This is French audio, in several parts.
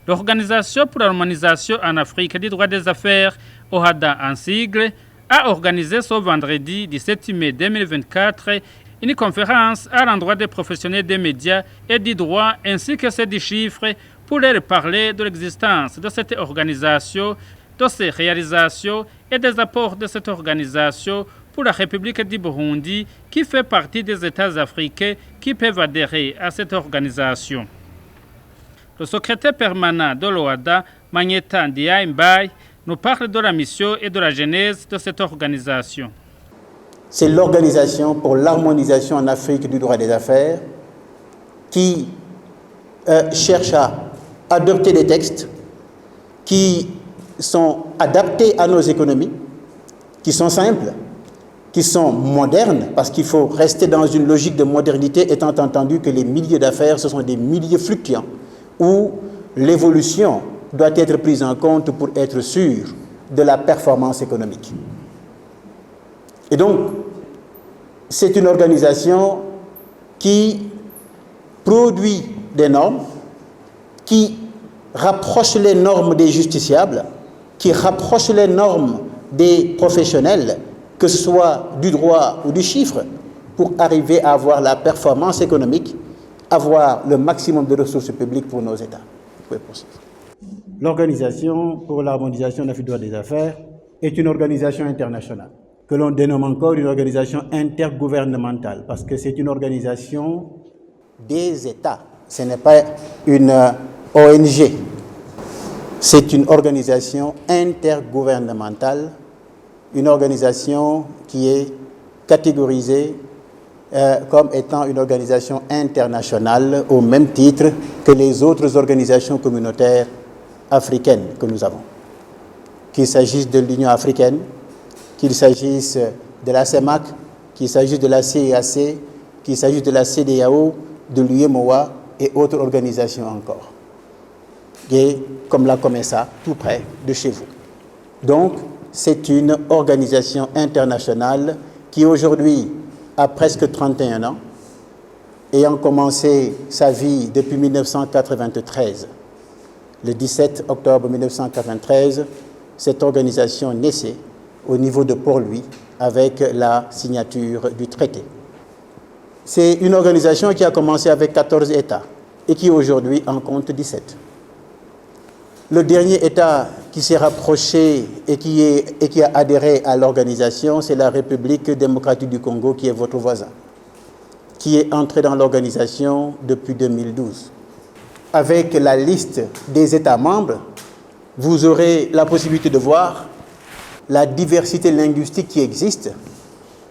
L'Organisation pour l'harmonisation en Afrique des droits des affaires, OHADA en sigle, a organisé ce vendredi 17 mai 2024 une conférence à l'endroit des professionnels des médias et du droit ainsi que ceux du chiffre pour leur parler de l'existence de cette organisation, de ses réalisations et des apports de cette organisation pour la République du Burundi qui fait partie des États africains qui peuvent adhérer à cette organisation. Le secrétaire permanent de l'OHADA, Magneta Ndiaye, nous parle de la mission et de la genèse de cette organisation. C'est l'Organisation pour l'harmonisation en Afrique du droit des affaires qui cherche à adopter des textes qui sont adaptés à nos économies, qui sont simples, qui sont modernes, parce qu'il faut rester dans une logique de modernité, étant entendu que les milieux d'affaires, ce sont des milieux fluctuants, où l'évolution doit être prise en compte pour être sûr de la performance économique. Et donc, c'est une organisation qui produit des normes, qui rapproche les normes des justiciables, qui rapproche les normes des professionnels, que ce soit du droit ou du chiffre, pour arriver à avoir la performance économique, avoir le maximum de ressources publiques pour nos États. L'Organisation pour l'harmonisation en Afrique du droit des affaires est une organisation internationale, que l'on dénomme encore une organisation intergouvernementale, parce que c'est une organisation des États. Ce n'est pas une ONG, c'est une organisation intergouvernementale, une organisation qui est catégorisée comme étant une organisation internationale au même titre que les autres organisations communautaires africaines que nous avons. Qu'il s'agisse de l'Union africaine, qu'il s'agisse de la CEMAC, qu'il s'agisse de la CEAC, qu'il s'agisse de la CEDEAO, de l'UEMOA et autres organisations encore. Et comme la COMESA, tout près de chez vous. Donc, c'est une organisation internationale qui aujourd'hui a presque 31 ans, ayant commencé sa vie depuis 1993. Le 17 octobre 1993, cette organisation naissait au niveau de Port-Louis avec la signature du traité. C'est une organisation qui a commencé avec 14 États et qui aujourd'hui en compte 17. Le dernier État qui s'est rapproché et qui a adhéré à l'organisation, c'est la République démocratique du Congo, qui est votre voisin, qui est entré dans l'organisation depuis 2012. Avec la liste des États membres, vous aurez la possibilité de voir la diversité linguistique qui existe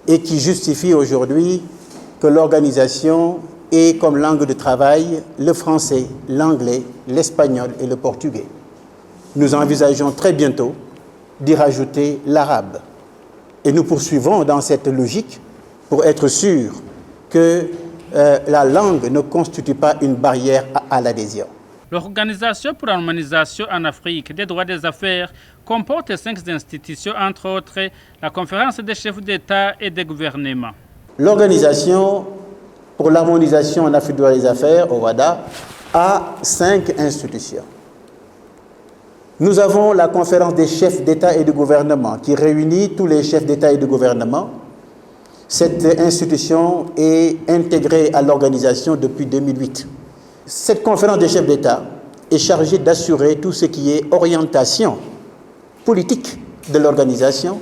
et qui justifie aujourd'hui que l'organisation ait comme langue de travail le français, l'anglais, l'espagnol et le portugais. Nous envisageons très bientôt d'y rajouter l'arabe. Et nous poursuivons dans cette logique pour être sûrs que la langue ne constitue pas une barrière à l'adhésion. L'Organisation pour l'harmonisation en Afrique des droits des affaires comporte 5 institutions, entre autres la Conférence des chefs d'État et des gouvernements. L'Organisation pour l'harmonisation en Afrique des droits des affaires, OHADA, a 5 institutions. Nous avons la conférence des chefs d'État et de gouvernement qui réunit tous les chefs d'État et de gouvernement. Cette institution est intégrée à l'organisation depuis 2008. Cette conférence des chefs d'État est chargée d'assurer tout ce qui est orientation politique de l'organisation,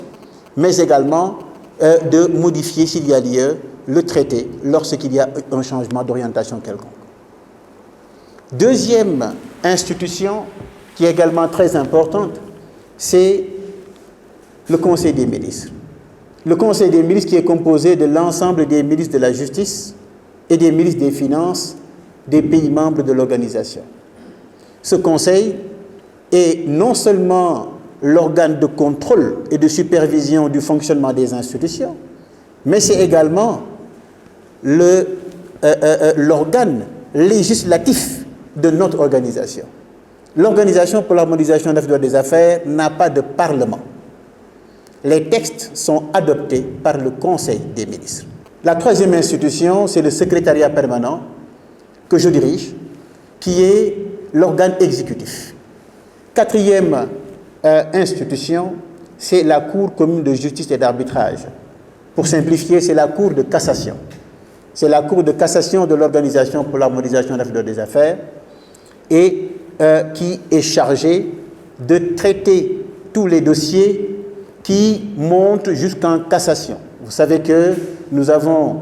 mais également de modifier, s'il y a lieu, le traité lorsqu'il y a un changement d'orientation quelconque. Deuxième institution qui est également très importante, c'est le Conseil des ministres. Le Conseil des ministres qui est composé de l'ensemble des ministres de la Justice et des ministres des Finances des pays membres de l'organisation. Ce Conseil est non seulement l'organe de contrôle et de supervision du fonctionnement des institutions, mais c'est également l'organe législatif de notre organisation. L'Organisation pour l'harmonisation en Afrique du droit des affaires n'a pas de parlement. Les textes sont adoptés par le Conseil des ministres. La troisième institution, c'est le secrétariat permanent que je dirige, qui est l'organe exécutif. Quatrième institution, c'est la Cour commune de justice et d'arbitrage. Pour simplifier, c'est la Cour de cassation. C'est la Cour de cassation de l'Organisation pour l'harmonisation de la fidélité des affaires et qui est chargée de traiter tous les dossiers qui montent jusqu'en cassation. Vous savez que nous avons,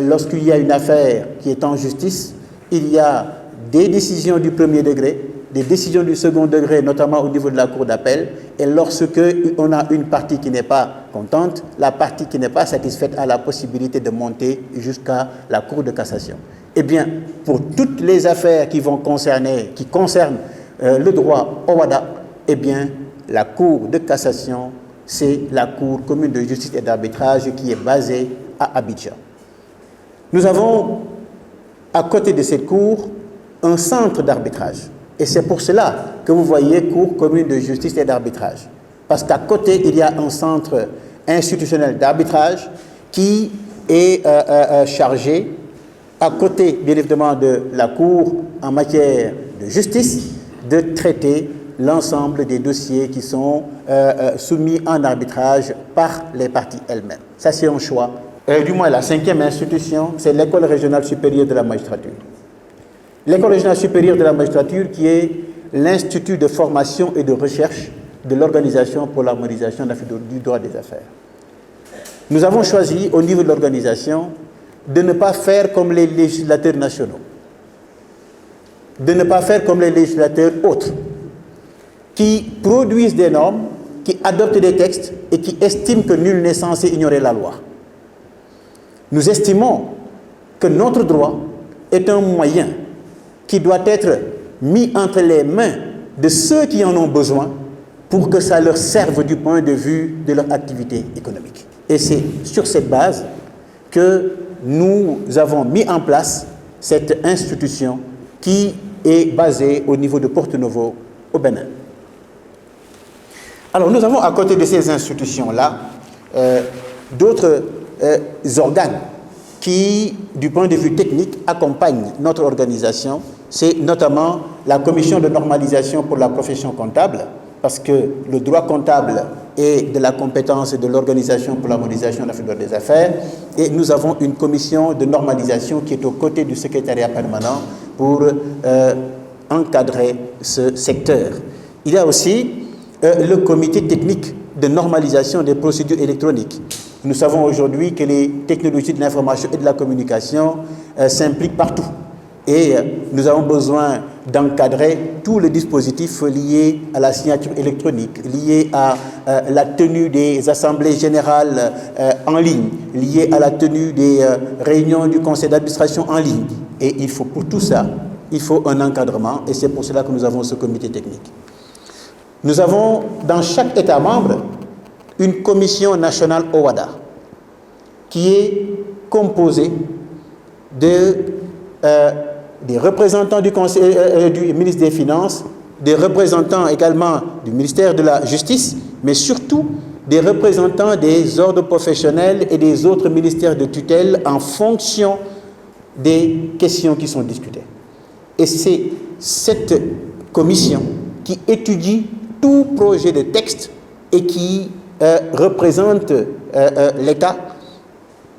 lorsqu'il y a une affaire qui est en justice, il y a des décisions du premier degré, des décisions du second degré, notamment au niveau de la cour d'appel, et lorsque on a une partie qui n'est pas contente, la partie qui n'est pas satisfaite a la possibilité de monter jusqu'à la cour de cassation. Eh bien, pour toutes les affaires qui concernent le droit OHADA, eh bien, la cour de cassation, c'est la Cour commune de justice et d'arbitrage qui est basée à Abidjan. Nous avons, à côté de cette cour, un centre d'arbitrage. Et c'est pour cela que vous voyez Cour commune de justice et d'arbitrage. Parce qu'à côté, il y a un centre institutionnel d'arbitrage qui est chargé, à côté, bien évidemment, de la Cour en matière de justice, de traiter l'ensemble des dossiers qui sont soumis en arbitrage par les parties elles-mêmes. Ça, c'est un choix. Du moins, la cinquième institution, c'est l'École régionale supérieure de la magistrature. L'École régionale supérieure de la magistrature qui est l'institut de formation et de recherche de l'Organisation pour l'harmonisation du droit des affaires. Nous avons choisi, au niveau de l'organisation, de ne pas faire comme les législateurs nationaux, de ne pas faire comme les législateurs autres, qui produisent des normes, qui adoptent des textes et qui estiment que nul n'est censé ignorer la loi. Nous estimons que notre droit est un moyen qui doit être mis entre les mains de ceux qui en ont besoin pour que ça leur serve du point de vue de leur activité économique. Et c'est sur cette base que nous avons mis en place cette institution qui est basée au niveau de Porto-Novo, au Bénin. Alors nous avons à côté de ces institutions-là d'autres organes qui, du point de vue technique, accompagnent notre organisation. C'est notamment la commission de normalisation pour la profession comptable, parce que le droit comptable est de la compétence de l'Organisation pour l'harmonisation de la fidélité des affaires, et nous avons une commission de normalisation qui est aux côtés du secrétariat permanent pour encadrer ce secteur. Il y a aussi le comité technique de normalisation des procédures électroniques. Nous savons aujourd'hui que les technologies de l'information et de la communication s'impliquent partout. Et nous avons besoin d'encadrer tous les dispositifs liés à la signature électronique, liés à la tenue des assemblées générales en ligne, liés à la tenue des réunions du conseil d'administration en ligne. Et il faut pour tout ça, il faut un encadrement, et c'est pour cela que nous avons ce comité technique. Nous avons dans chaque État membre une commission nationale OHADA qui est composée des représentants du ministre des Finances, des représentants également du ministère de la Justice, mais surtout des représentants des ordres professionnels et des autres ministères de tutelle en fonction des questions qui sont discutées. Et c'est cette commission qui étudie tout projet de texte et qui représente l'État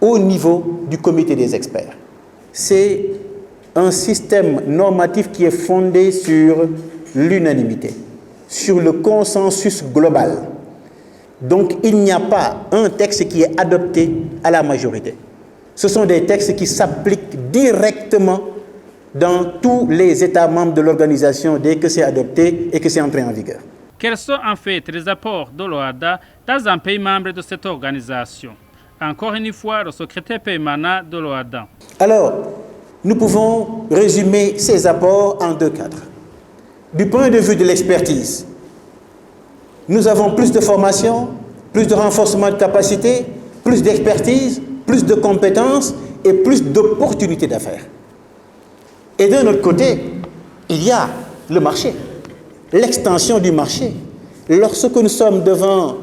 au niveau du comité des experts. C'est un système normatif qui est fondé sur l'unanimité, sur le consensus global. Donc il n'y a pas un texte qui est adopté à la majorité. Ce sont des textes qui s'appliquent directement dans tous les États membres de l'organisation dès que c'est adopté et que c'est entré en vigueur. Quels sont en fait les apports de l'OHADA dans un pays membre de cette organisation? Encore une fois, le secrétaire permanent de l'OHADA. Alors, nous pouvons résumer ces apports en deux cadres. Du point de vue de l'expertise, nous avons plus de formation, plus de renforcement de capacité, plus d'expertise, plus de compétences et plus d'opportunités d'affaires. Et d'un autre côté, il y a le marché, l'extension du marché. Lorsque nous sommes devant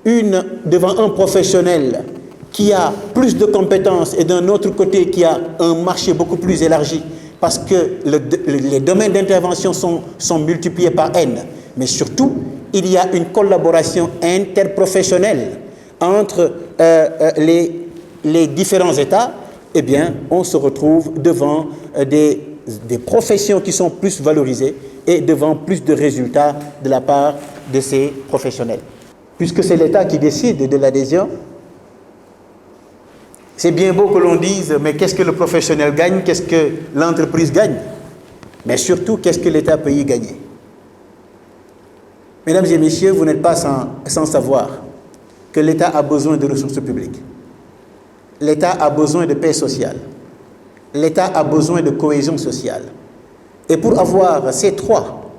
un professionnel qui a plus de compétences et d'un autre côté qui a un marché beaucoup plus élargi, parce que les domaines d'intervention sont multipliés par N. Mais surtout, il y a une collaboration interprofessionnelle entre les différents États. Eh bien, on se retrouve devant des professions qui sont plus valorisées et devant plus de résultats de la part de ces professionnels. Puisque c'est l'État qui décide de l'adhésion, c'est bien beau que l'on dise, mais qu'est-ce que le professionnel gagne, qu'est-ce que l'entreprise gagne, mais surtout, qu'est-ce que l'État peut y gagner. Mesdames et messieurs, vous n'êtes pas sans savoir que l'État a besoin de ressources publiques. L'État a besoin de paix sociale. L'État a besoin de cohésion sociale. Et pour avoir ces trois,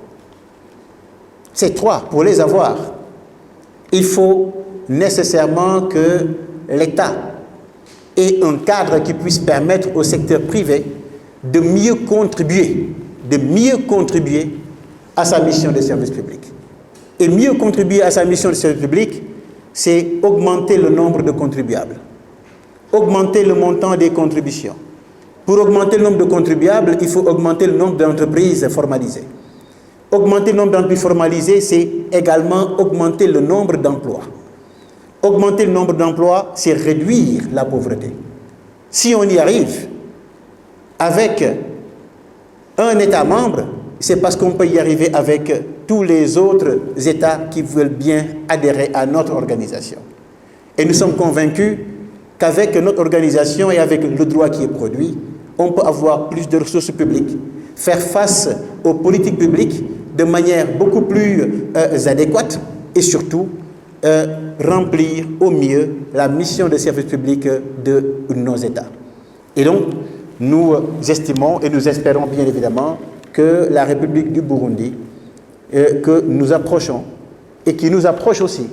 pour les avoir, il faut nécessairement que l'État ait un cadre qui puisse permettre au secteur privé de mieux contribuer à sa mission de service public. Et mieux contribuer à sa mission de service public, c'est augmenter le nombre de contribuables, augmenter le montant des contributions. Pour augmenter le nombre de contribuables, il faut augmenter le nombre d'entreprises formalisées. Augmenter le nombre d'entreprises formalisées, c'est également augmenter le nombre d'emplois. Augmenter le nombre d'emplois, c'est réduire la pauvreté. Si on y arrive avec un État membre, c'est parce qu'on peut y arriver avec tous les autres États qui veulent bien adhérer à notre organisation. Et nous sommes convaincus qu'avec notre organisation et avec le droit qui est produit, on peut avoir plus de ressources publiques, faire face aux politiques publiques de manière beaucoup plus adéquate et surtout remplir au mieux la mission de service public de nos États. Et donc, nous estimons et nous espérons bien évidemment que la République du Burundi, que nous approchons et qui nous approche aussi,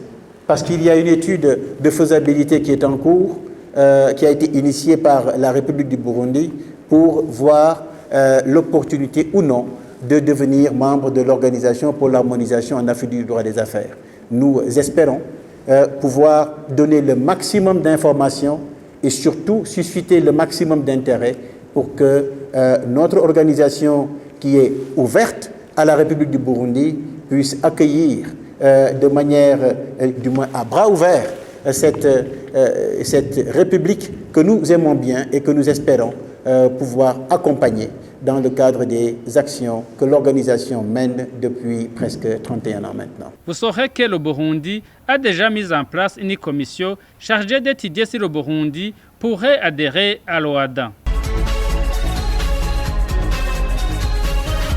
parce qu'il y a une étude de faisabilité qui est en cours, qui a été initiée par la République du Burundi pour voir l'opportunité ou non de devenir membre de l'Organisation pour l'harmonisation en Afrique du droit des affaires. Nous espérons pouvoir donner le maximum d'informations et surtout susciter le maximum d'intérêt pour que notre organisation qui est ouverte à la République du Burundi puisse accueillir de manière, du moins à bras ouverts, cette République que nous aimons bien et que nous espérons pouvoir accompagner dans le cadre des actions que l'organisation mène depuis presque 31 ans maintenant. Vous saurez que le Burundi a déjà mis en place une commission chargée d'étudier si le Burundi pourrait adhérer à l'OHADA.